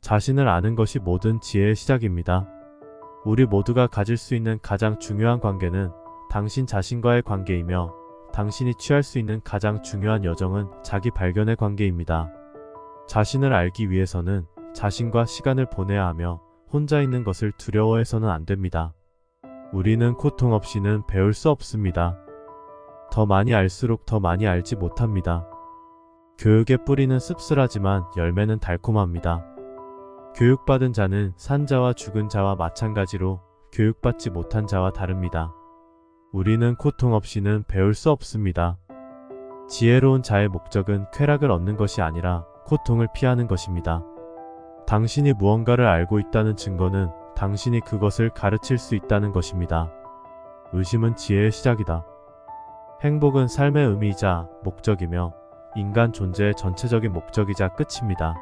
자신을 아는 것이 모든 지혜의 시작입니다. 우리 모두가 가질 수 있는 가장 중요한 관계는 당신 자신과의 관계이며 당신이 취할 수 있는 가장 중요한 여정은 자기 발견의 관계입니다. 자신을 알기 위해서는 자신과 시간을 보내야 하며 혼자 있는 것을 두려워해서는 안 됩니다. 우리는 고통 없이는 배울 수 없습니다. 더 많이 알수록 더 많이 알지 못합니다. 교육의 뿌리는 씁쓸하지만 열매는 달콤합니다. 교육받은 자는 산 자와 죽은 자와 마찬가지로 교육받지 못한 자와 다릅니다. 우리는 고통 없이는 배울 수 없습니다. 지혜로운 자의 목적은 쾌락을 얻는 것이 아니라 고통을 피하는 것입니다. 당신이 무언가를 알고 있다는 증거는 당신이 그것을 가르칠 수 있다는 것입니다. 의심은 지혜의 시작이다. 행복은 삶의 의미이자 목적이며 인간 존재의 전체적인 목적이자 끝입니다.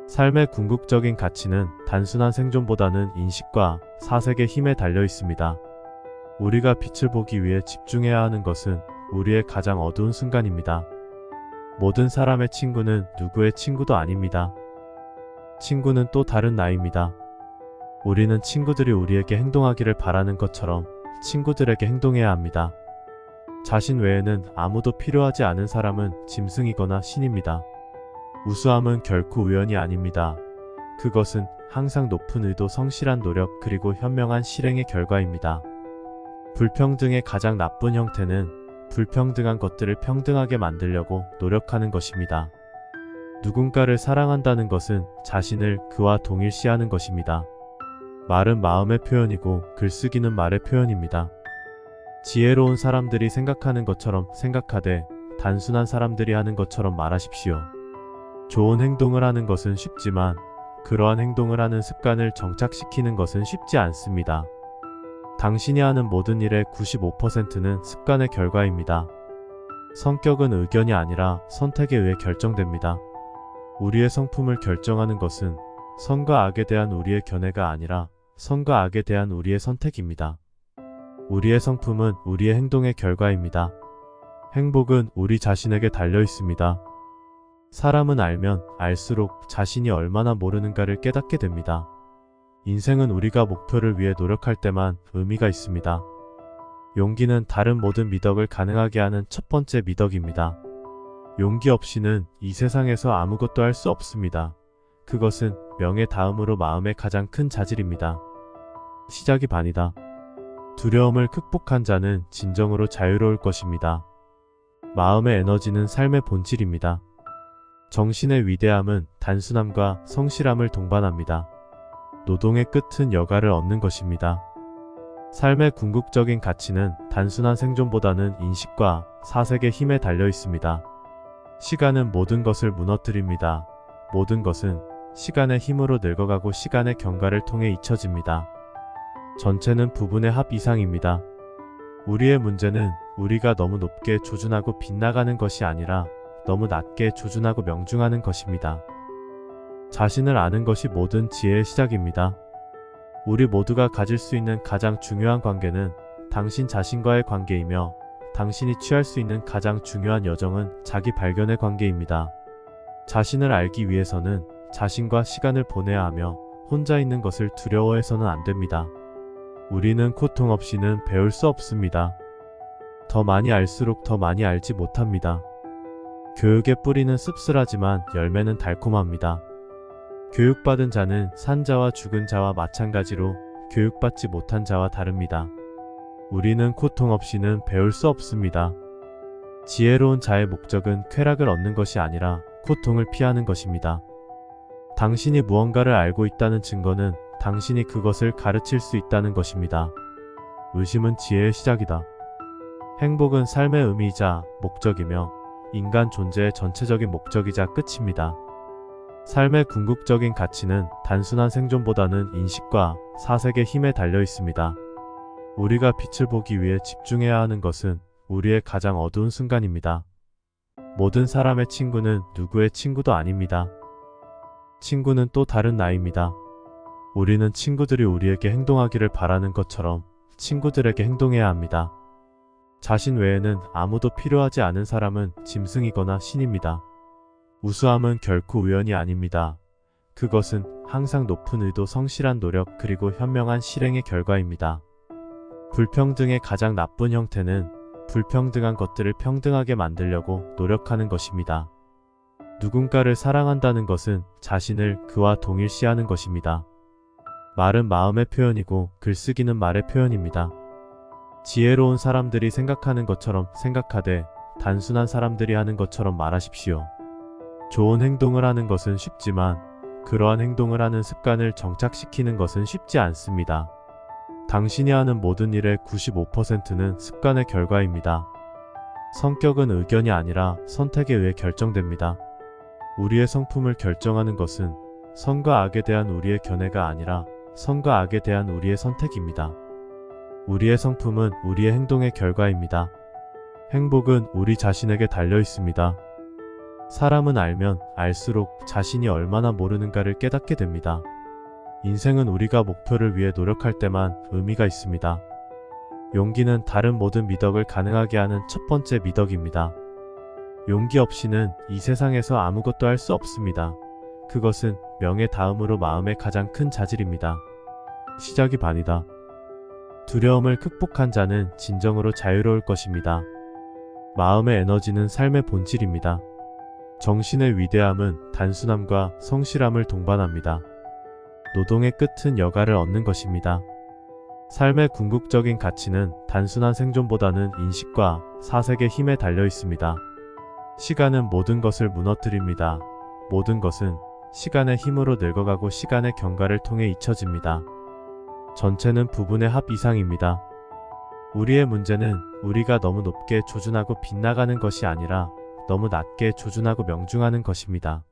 삶의 궁극적인 가치는 단순한 생존보다는 인식과 사색의 힘에 달려 있습니다. 우리가 빛을 보기 위해 집중해야 하는 것은 우리의 가장 어두운 순간입니다. 모든 사람의 친구는 누구의 친구도 아닙니다. 친구는 또 다른 나입니다. 우리는 친구들이 우리에게 행동하기를 바라는 것처럼 친구들에게 행동해야 합니다. 자신 외에는 아무도 필요하지 않은 사람은 짐승이거나 신입니다. 우수함은 결코 우연이 아닙니다. 그것은 항상 높은 의도, 성실한 노력, 그리고 현명한 실행의 결과입니다. 불평등의 가장 나쁜 형태는 불평등한 것들을 평등하게 만들려고 노력하는 것입니다. 누군가를 사랑한다는 것은 자신을 그와 동일시하는 것입니다. 말은 마음의 표현이고 글쓰기는 말의 표현입니다. 지혜로운 사람들이 생각하는 것처럼 생각하되 단순한 사람들이 하는 것처럼 말하십시오. 좋은 행동을 하는 것은 쉽지만 그러한 행동을 하는 습관을 정착시키는 것은 쉽지 않습니다. 당신이 하는 모든 일의 95%는 습관의 결과입니다. 성격은 의견이 아니라 선택에 의해 결정됩니다. 우리의 성품을 결정하는 것은 선과 악에 대한 우리의 견해가 아니라 선과 악에 대한 우리의 선택입니다. 우리의 성품은 우리의 행동의 결과입니다. 행복은 우리 자신에게 달려 있습니다. 사람은 알면 알수록 자신이 얼마나 모르는가를 깨닫게 됩니다. 인생은 우리가 목표를 위해 노력할 때만 의미가 있습니다. 용기는 다른 모든 미덕을 가능하게 하는 첫 번째 미덕입니다. 용기 없이는 이 세상에서 아무것도 할 수 없습니다. 그것은 명예 다음으로 마음의 가장 큰 자질입니다. 시작이 반이다. 두려움을 극복한 자는 진정으로 자유로울 것입니다. 마음의 에너지는 삶의 본질입니다. 정신의 위대함은 단순함과 성실함을 동반합니다. 노동의 끝은 여가를 얻는 것입니다. 삶의 궁극적인 가치는 단순한 생존보다는 인식과 사색의 힘에 달려 있습니다. 시간은 모든 것을 무너뜨립니다. 모든 것은 시간의 힘으로 늙어가고 시간의 경과를 통해 잊혀집니다. 전체는 부분의 합 이상입니다. 우리의 문제는 우리가 너무 높게 조준하고 빗나가는 것이 아니라 너무 낮게 조준하고 명중하는 것입니다. 자신을 아는 것이 모든 지혜의 시작입니다. 우리 모두가 가질 수 있는 가장 중요한 관계는 당신 자신과의 관계이며 당신이 취할 수 있는 가장 중요한 여정은 자기 발견의 관계입니다. 자신을 알기 위해서는 자신과 시간을 보내야 하며 혼자 있는 것을 두려워해서는 안 됩니다. 우리는 고통 없이는 배울 수 없습니다. 더 많이 알수록 더 많이 알지 못합니다. 교육의 뿌리는 씁쓸하지만 열매는 달콤합니다. 교육받은 자는 산 자와 죽은 자와 마찬가지로 교육받지 못한 자와 다릅니다. 우리는 고통 없이는 배울 수 없습니다. 지혜로운 자의 목적은 쾌락을 얻는 것이 아니라 고통을 피하는 것입니다. 당신이 무언가를 알고 있다는 증거는 당신이 그것을 가르칠 수 있다는 것입니다. 의심은 지혜의 시작이다. 행복은 삶의 의미이자 목적이며 인간 존재의 전체적인 목적이자 끝입니다. 삶의 궁극적인 가치는 단순한 생존보다는 인식과 사색의 힘에 달려 있습니다. 우리가 빛을 보기 위해 집중해야 하는 것은 우리의 가장 어두운 순간입니다. 모든 사람의 친구는 누구의 친구도 아닙니다. 친구는 또 다른 나입니다. 우리는 친구들이 우리에게 행동하기를 바라는 것처럼 친구들에게 행동해야 합니다. 자신 외에는 아무도 필요하지 않은 사람은 짐승이거나 신입니다. 우수함은 결코 우연이 아닙니다. 그것은 항상 높은 의도, 성실한 노력, 그리고 현명한 실행의 결과입니다. 불평등의 가장 나쁜 형태는 불평등한 것들을 평등하게 만들려고 노력하는 것입니다. 누군가를 사랑한다는 것은 자신을 그와 동일시하는 것입니다. 말은 마음의 표현이고 글쓰기는 말의 표현입니다. 지혜로운 사람들이 생각하는 것처럼 생각하되 단순한 사람들이 하는 것처럼 말하십시오. 좋은 행동을 하는 것은 쉽지만 그러한 행동을 하는 습관을 정착시키는 것은 쉽지 않습니다. 당신이 하는 모든 일의 95%는 습관의 결과입니다. 성격은 의견이 아니라 선택에 의해 결정됩니다. 우리의 성품을 결정하는 것은 선과 악에 대한 우리의 견해가 아니라 선과 악에 대한 우리의 선택입니다. 우리의 성품은 우리의 행동의 결과입니다. 행복은 우리 자신에게 달려 있습니다. 사람은 알면 알수록 자신이 얼마나 모르는가를 깨닫게 됩니다. 인생은 우리가 목표를 위해 노력할 때만 의미가 있습니다. 용기는 다른 모든 미덕을 가능하게 하는 첫 번째 미덕입니다. 용기 없이는 이 세상에서 아무것도 할 수 없습니다. 그것은 명예 다음으로 마음의 가장 큰 자질입니다. 시작이 반이다. 두려움을 극복한 자는 진정으로 자유로울 것입니다. 마음의 에너지는 삶의 본질입니다. 정신의 위대함은 단순함과 성실함을 동반합니다. 노동의 끝은 여가를 얻는 것입니다. 삶의 궁극적인 가치는 단순한 생존보다는 인식과 사색의 힘에 달려 있습니다. 시간은 모든 것을 무너뜨립니다. 모든 것은 시간의 힘으로 늙어가고 시간의 경과를 통해 잊혀집니다. 전체는 부분의 합 이상입니다. 우리의 문제는 우리가 너무 높게 조준하고 빗나가는 것이 아니라 너무 낮게 조준하고 명중하는 것입니다.